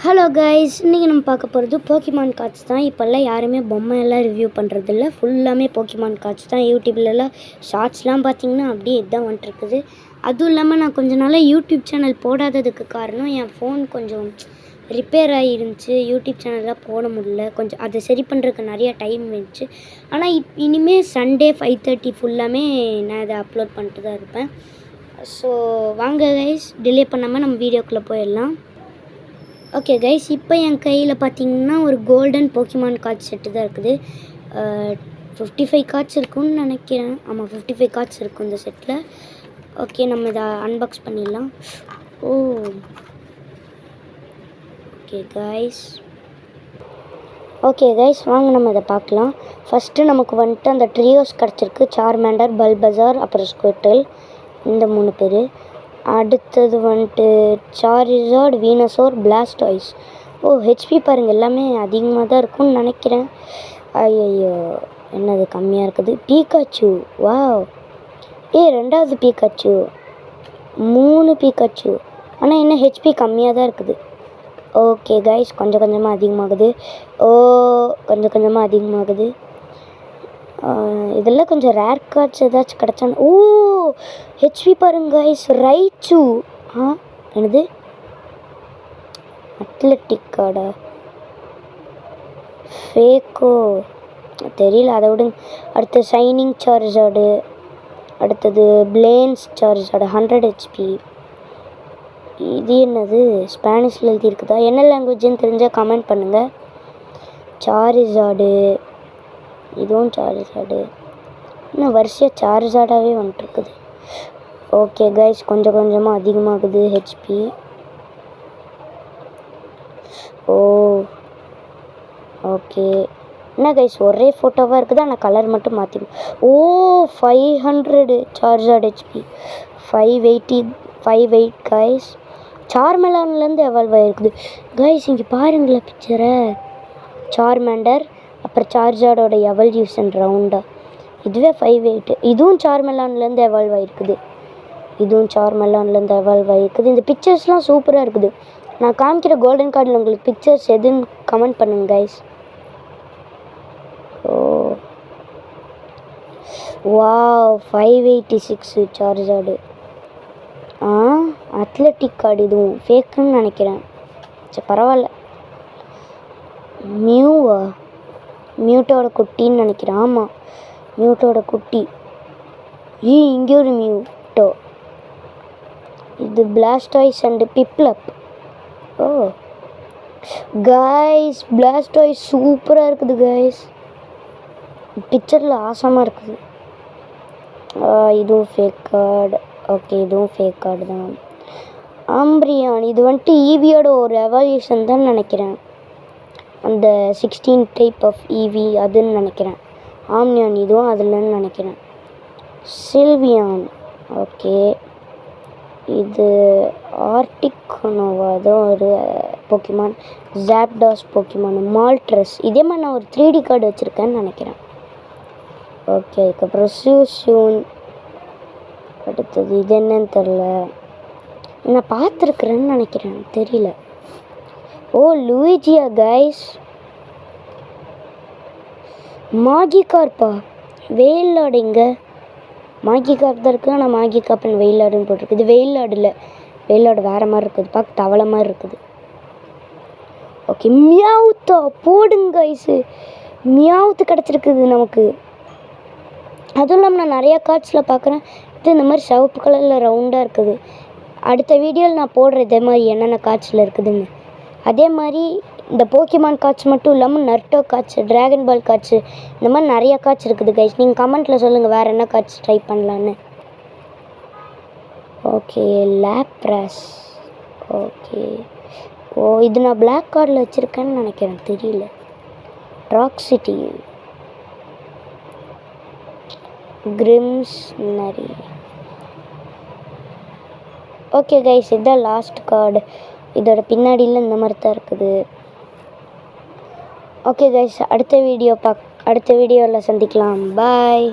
Hello guys, இன்றைக்கி நம்ம பார்க்க போகிறது போக்கிமான் கார்ட்ஸ் தான். இப்போல்லாம் யாருமே பொம்மையெல்லாம் ரிவ்யூ பண்ணுறதில்ல, ஃபுல்லாமே போக்கிமான் கார்ட்ஸ் தான். யூடியூப்லலாம் ஷார்ட்ஸ்லாம் பார்த்திங்கன்னா அப்படியே இதுதான் வந்துட்டுருக்குது. அதுவும் இல்லாமல் நான் கொஞ்ச நாளாக யூடியூப் சேனல் போடாததுக்கு காரணம் என் ஃபோன் கொஞ்சம் ரிப்பேர் ஆகிருந்துச்சு. யூடியூப் சேனல்லாம் போட முடியல, கொஞ்சம் அதை சரி பண்ணுறதுக்கு நிறையா டைம் இருந்துச்சு. ஆனால் இனிமேல் சண்டே 5:30 ஃபுல்லாமே நான் அதை அப்லோட் பண்ணிட்டு தான் இருப்பேன். ஸோ வாங்க கைஸ், டிலே பண்ணாமல் நம்ம வீடியோக்குள்ளே போயிடலாம். ஓகே கைஸ், இப்போ என் கையில் பார்த்தீங்கன்னா ஒரு கோல்டன் போக்கிமான் கார்ட்ஸ் செட்டு தான் இருக்குது. 55 கார்ட்ஸ் இருக்குன்னு நினைக்கிறேன். ஆமாம், 55 கார்ட்ஸ் இருக்கும் இந்த செட்டில். ஓகே, நம்ம இதை அன்பாக்ஸ் பண்ணிடலாம். ஓகே கைஸ், வாங்க நம்ம இதை பார்க்கலாம். ஃபஸ்ட்டு நமக்கு வந்துட்டு அந்த ட்ரியோஸ் கிடச்சிருக்கு. சார்மேண்டர், பல்பசார், அப்புறம் ஸ்குவிர்ட்டில், இந்த 3 பேர். அடுத்தது வந்துட்டு சாரிசார்ட், வீனசோர், பிளாஸ்டாய்ஸ். ஹெச்பி பாருங்கள், எல்லாமே அதிகமாக தான் இருக்கும்னு நினைக்கிறேன். ஐயோ, என்னது கம்மியாக இருக்குது. Pikachu, wow. ரெண்டாவது பீக்காச்சு, 3 பீக்காச்சு. ஆனால் இன்னும் ஹெச்பி கம்மியாக தான் இருக்குது. ஓகே கைஸ், கொஞ்சம் கொஞ்சமாக அதிகமாகுது. இதெல்லாம் கொஞ்சம் ரேர் கார்ட்ஸ் ஏதாச்சும் கிடச்சானு. ஹெச்பி பாருங்க கைஸ், ரைச்சு. என்னது அத்லெட்டிக் கார்டா, ஃபேக்கோ தெரியல, அதை விடுங்க. அடுத்து ஷைனிங் சார்ஜார்டு, அடுத்தது பிளேன்ஸ் சார்ஜார்டு 100 ஹெச்பி. இது என்னது ஸ்பானிஷில் எழுதியிருக்குதா? என்ன லாங்குவேஜ்னு தெரிஞ்சால் கமெண்ட் பண்ணுங்கள். சாரிசார்டு, இதுவும் சார்ஜார்டு. இன்னும் வரிசையாக சார்ஜார்டாகவே வந்துட்டுருக்குது. ஓகே கைஸ், கொஞ்சம் கொஞ்சமாக அதிகமாகுது ஹெச்பி. ஓகே, என்ன கைஸ் ஒரே ஃபோட்டோவாக இருக்குது, ஆனால் கலர் மட்டும் மாற்றி. 500 சார்ஜார்டு ஹெச்பி, 580 கைஸ். சார்மெலான்லேருந்து எவால்வ் ஆகிருக்குது கைஸ். இங்கே பாருங்களேன் பிக்சரை. சார்மேண்டர், அப்புறம் சார்ஜார்டோட எவல்யூஷன் ரவுண்டாக. இதுவே 580. இதுவும் சார்மெலான்லேருந்து எவால்வ் ஆகிருக்குது. இந்த பிக்சர்ஸ்லாம் சூப்பராக இருக்குது. நான் காமிக்கிற கோல்டன் கார்டில் உங்களுக்கு பிக்சர்ஸ் எதுன்னு கமெண்ட் பண்ணுங்க கைஸ். வாவ், 586 சார்ஜார்டு. அத்லெட்டிக் கார்டு, இதுவும் ஃபேக்குன்னு நினைக்கிறேன். சரி பரவாயில்ல. மியூட்டோட குட்டின்னு நினைக்கிறேன். ஆமாம், மியூட்டோட குட்டி. இங்கே ஒரு மியூட்டோ. இது Blastoise and Biplab. Guys, Blastoise சூப்பராக இருக்குது கைஸ். பிக்சரில் ஆசமாக இருக்குது. இதுவும் ஃபேக் கார்டு. ஓகே, இதுவும் ஃபேக் கார்டு தான். ஆம்பிரியான், இது வந்துட்டு ஈவியோட ஒரு எவால்யூஷன் தான் நினைக்கிறேன். அந்த 16 டைப் ஆஃப் ஈவி அதுன்னு நினைக்கிறேன். ஆம்னியான், இதுவும் அதுலன்னு நினைக்கிறேன். சில்வியான், ஓகே. இது ஆர்டிக் நோவா, அதுவும் ஒரு போக்கிமான். ஜாப்டாஸ் போக்கிமான், மால்ட்ரஸ். இதே மாதிரி நான் ஒரு 3D கார்டு வச்சுருக்கேன்னு நினைக்கிறேன். ஓகே, அதுக்கப்புறம் சியூன். அடுத்தது இது என்னன்னு தெரில, நான் பார்த்துருக்குறேன்னு நினைக்கிறேன், தெரியல. லூயிஜியா கைஸ். மாகிகார்ப்பா, வெயிலாடு. இங்கே மாகிகார்ப் தான் இருக்குது, ஆனால் மாகிகார்ப்னு வெயிலாடுன்னு போட்டிருக்கு. இது வெயிலாடு இல்லை, வெயிலாடு வேறு மாதிரி இருக்குது, பார்க்க தவளை மாதிரி இருக்குது. ஓகே, மியாவுத்தா போடுங்க கைஸு. மியாவுத்து கிடச்சிருக்குது நமக்கு. அதுவும் இல்லாமல் நான் நிறையா கார்ட்ஸில் பார்க்குறேன், இது இந்த மாதிரி சிவப்பு கலரில் ரவுண்டாக இருக்குது. அடுத்த வீடியோவில் நான் போடுறேன் இதே மாதிரி என்னென்ன கார்ட்ஸில் இருக்குதுன்னு. அதே மாதிரி இந்த போக்கிமான் கார்ட்ஸ் மட்டும் இல்லாமல் நர்டோ கார்ட்ஸ், ட்ராகன் பால் கார்ட்ஸு, இந்த மாதிரி நிறையா கார்ட்ஸ் இருக்குது கைஸ். நீங்கள் கமெண்ட்டில் சொல்லுங்கள் வேறு என்ன கார்ட்ஸ் ட்ரை பண்ணலான்னு. ஓகே, லேப்ராஸ். ஓகே, இது நான் பிளாக் கார்டில் வச்சுருக்கேன்னு நினைக்கிறேன், தெரியல. ராக்சிட்டி, கிரிம்ஸ்னரி. ஓகே கைஸ், இதுதான் லாஸ்ட் கார்டு. இதோட பின்னாடியில் இந்த மாதிரி தான் இருக்குது. ஓகே கைஸ், அடுத்த வீடியோவில் சந்திக்கலாம். பாய்.